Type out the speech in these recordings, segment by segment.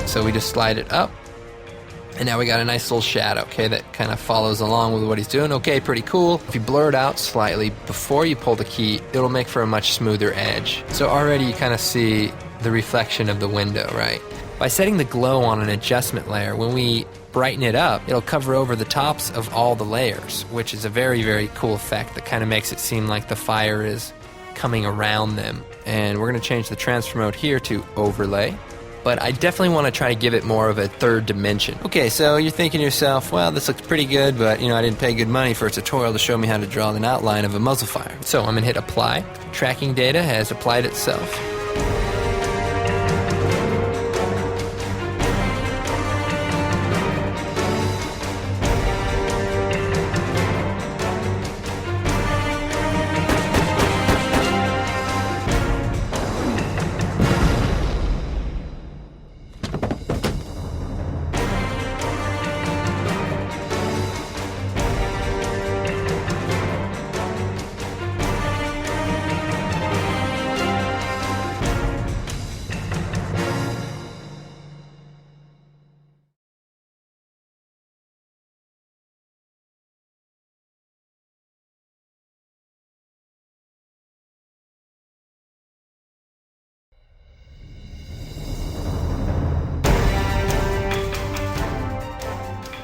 So we just slide it up, and now we got a nice little shadow, okay, that kind of follows along with what he's doing. Okay, pretty cool. If you blur it out slightly before you pull the key, it'll make for a much smoother edge. So already you kind of see the reflection of the window, right? By setting the glow on an adjustment layer, when we brighten it up, it'll cover over the tops of all the layers, which is a very, very cool effect that kind of makes it seem like the fire is coming around them. And we're going to change the transfer mode here to overlay. But I definitely want to try to give it more of a third dimension. Okay, so you're thinking to yourself, well, this looks pretty good, but I didn't pay good money for a tutorial to show me how to draw an outline of a muzzle fire. So I'm going to hit apply. Tracking data has applied itself.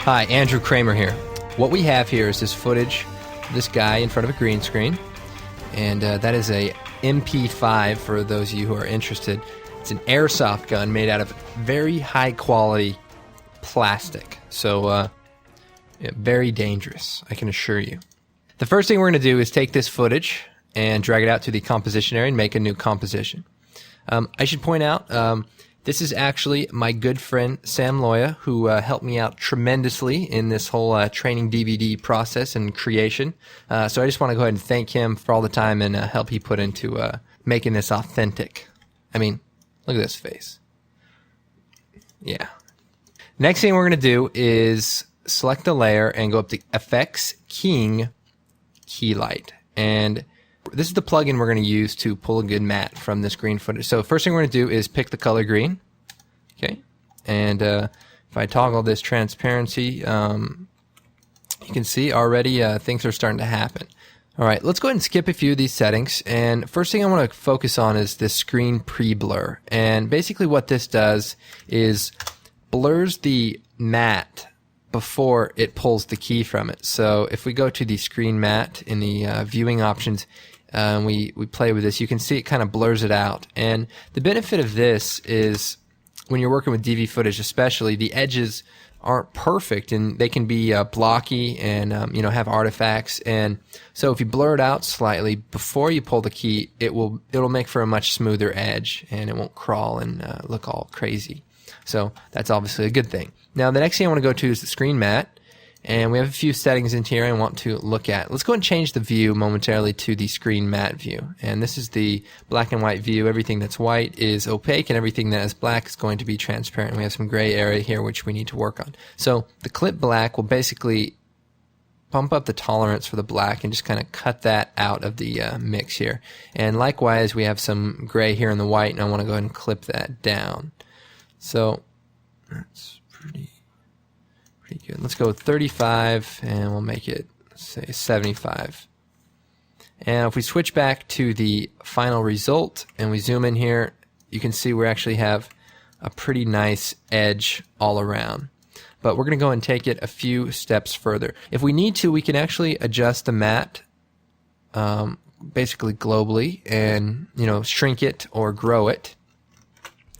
Hi, Andrew Kramer here. What we have here is this footage of this guy in front of a green screen, and that is a MP5 for those of you who are interested. It's an airsoft gun made out of very high quality plastic, so very dangerous, I can assure you. The first thing we're going to do is take this footage and drag it out to the composition area and make a new composition. I should point out, this is actually my good friend Sam Loya, who helped me out tremendously in this whole training DVD process and creation. So I just want to go ahead and thank him for all the time and help he put into making this authentic. I mean, look at this face. Yeah. Next thing we're going to do is select a layer and go up to Effects, Keying, Key Light. And this is the plugin we're going to use to pull a good matte from this green footage. So first thing we're going to do is pick the color green. Okay. And if I toggle this transparency, you can see already things are starting to happen. All right, let's go ahead and skip a few of these settings. And first thing I want to focus on is this screen pre-blur. And basically what this does is blurs the matte before it pulls the key from it. So if we go to the screen matte in the viewing options, we play with this, you can see it kind of blurs it out. And the benefit of this is when you're working with DV footage especially, the edges aren't perfect and they can be blocky and have artifacts. And so if you blur it out slightly before you pull the key, it'll make for a much smoother edge and it won't crawl and look all crazy. So that's obviously a good thing. Now the next thing I want to go to is the screen matte. And we have a few settings in here I want to look at. Let's go ahead and change the view momentarily to the screen matte view. And this is the black and white view. Everything that's white is opaque and everything that is black is going to be transparent. We have some gray area here which we need to work on. So the clip black will basically bump up the tolerance for the black and just kind of cut that out of the mix here. And likewise we have some gray here in the white and I want to go ahead and clip that down. So that's pretty good. Let's go with 35 and we'll make it say 75. And if we switch back to the final result and we zoom in here, you can see we actually have a pretty nice edge all around. But we're going to go and take it a few steps further. If we need to, we can actually adjust the matte basically globally and, you know, shrink it or grow it.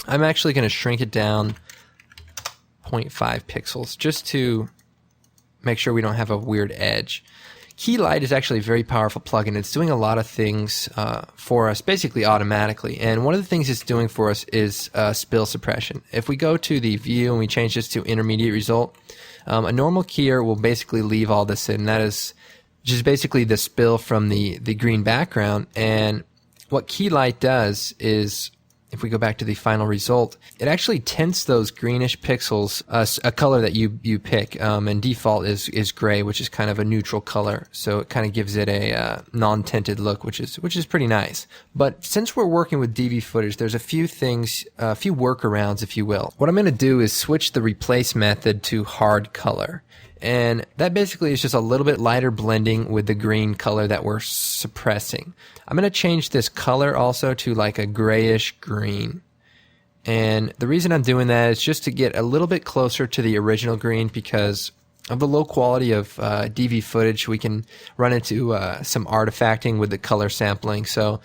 I'm actually going to shrink it down 0.5 pixels just to make sure we don't have a weird edge. Key Light is actually a very powerful plugin. It's doing a lot of things for us basically automatically, and one of the things it's doing for us is spill suppression. If we go to the view and we change this to intermediate result, a normal keyer will basically leave all this in. That is just basically the spill from the green background. And what Key Light does is, if we go back to the final result, it actually tints those greenish pixels a color that you pick, and default is gray, which is kind of a neutral color, so it kind of gives it a non-tinted look, which is pretty nice. But since we're working with DV footage, there's a few things, a few workarounds, if you will. What I'm going to do is switch the replace method to hard color. And that basically is just a little bit lighter blending with the green color that we're suppressing. I'm going to change this color also to like a grayish green. And the reason I'm doing that is just to get a little bit closer to the original green, because of the low quality of DV footage, we can run into some artifacting with the color sampling. So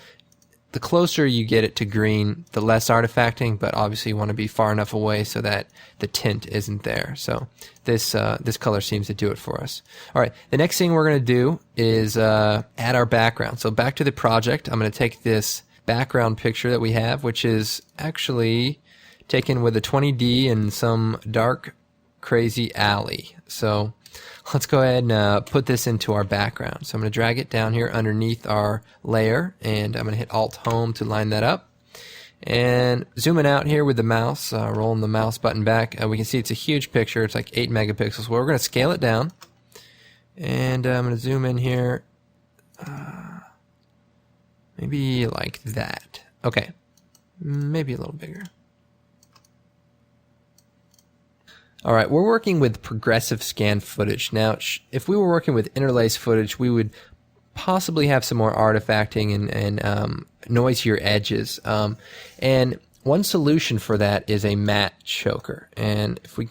the closer you get it to green, the less artifacting, but obviously you want to be far enough away so that the tint isn't there. So this color seems to do it for us. All right, the next thing we're going to do is add our background. So back to the project, I'm going to take this background picture that we have, which is actually taken with a 20D in some dark, crazy alley. So let's go ahead and put this into our background. So I'm going to drag it down here underneath our layer, and I'm going to hit Alt-Home to line that up. And zooming out here with the mouse, rolling the mouse button back, we can see it's a huge picture. It's like 8 megapixels. Well, we're going to scale it down. And I'm going to zoom in here, maybe like that. Okay, maybe a little bigger. All right, we're working with progressive scan footage. Now, if we were working with interlace footage, we would possibly have some more artifacting and noisier edges. And one solution for that is a matte choker. And if we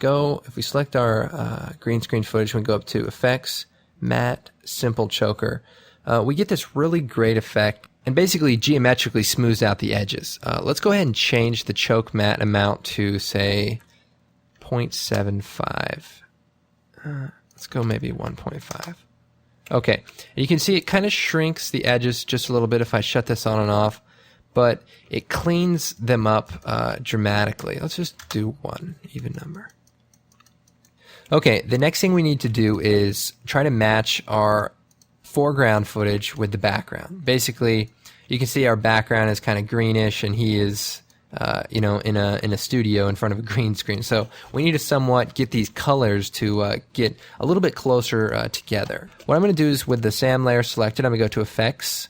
select our green screen footage, we go up to Effects, Matte, Simple Choker, we get this really great effect and basically geometrically smooths out the edges. Let's go ahead and change the choke matte amount to, say, 0.75. Let's go maybe 1.5. Okay, and you can see it kind of shrinks the edges just a little bit if I shut this on and off, but it cleans them up dramatically. Let's just do one even number. Okay, the next thing we need to do is try to match our foreground footage with the background. Basically, you can see our background is kind of greenish, and he is in a studio in front of a green screen. So we need to somewhat get these colors to get a little bit closer together. What I'm going to do is, with the SAM layer selected, I'm going to go to Effects,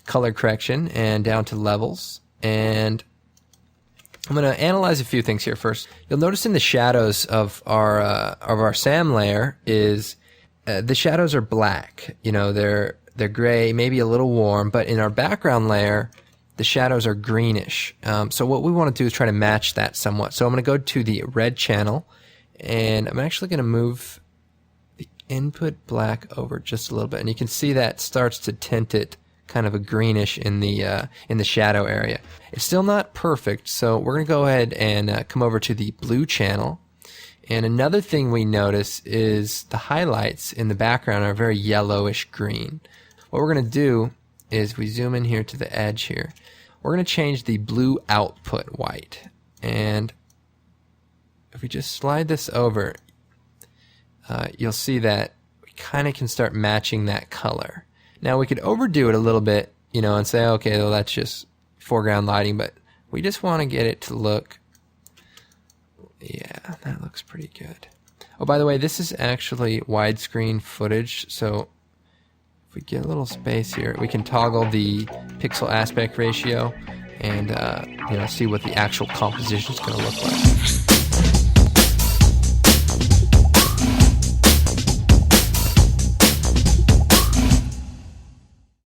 Color Correction, and down to Levels. And I'm going to analyze a few things here first. You'll notice in the shadows of our SAM layer is the shadows are black. You know, they're gray, maybe a little warm, but in our background layer, the shadows are greenish. So what we want to do is try to match that somewhat. So I'm going to go to the red channel, and I'm actually going to move the input black over just a little bit. And you can see that starts to tint it kind of a greenish in the shadow area. It's still not perfect, so we're going to go ahead and come over to the blue channel. And another thing we notice is the highlights in the background are very yellowish green. What we're going to do is we zoom in here to the edge here. We're going to change the blue output white. And if we just slide this over, you'll see that we kind of can start matching that color. Now we could overdo it a little bit, and say, okay, well, that's just foreground lighting, but we just want to get it to look, yeah, that looks pretty good. Oh, by the way, this is actually widescreen footage, so if we get a little space here, we can toggle the pixel aspect ratio and see what the actual composition is going to look like.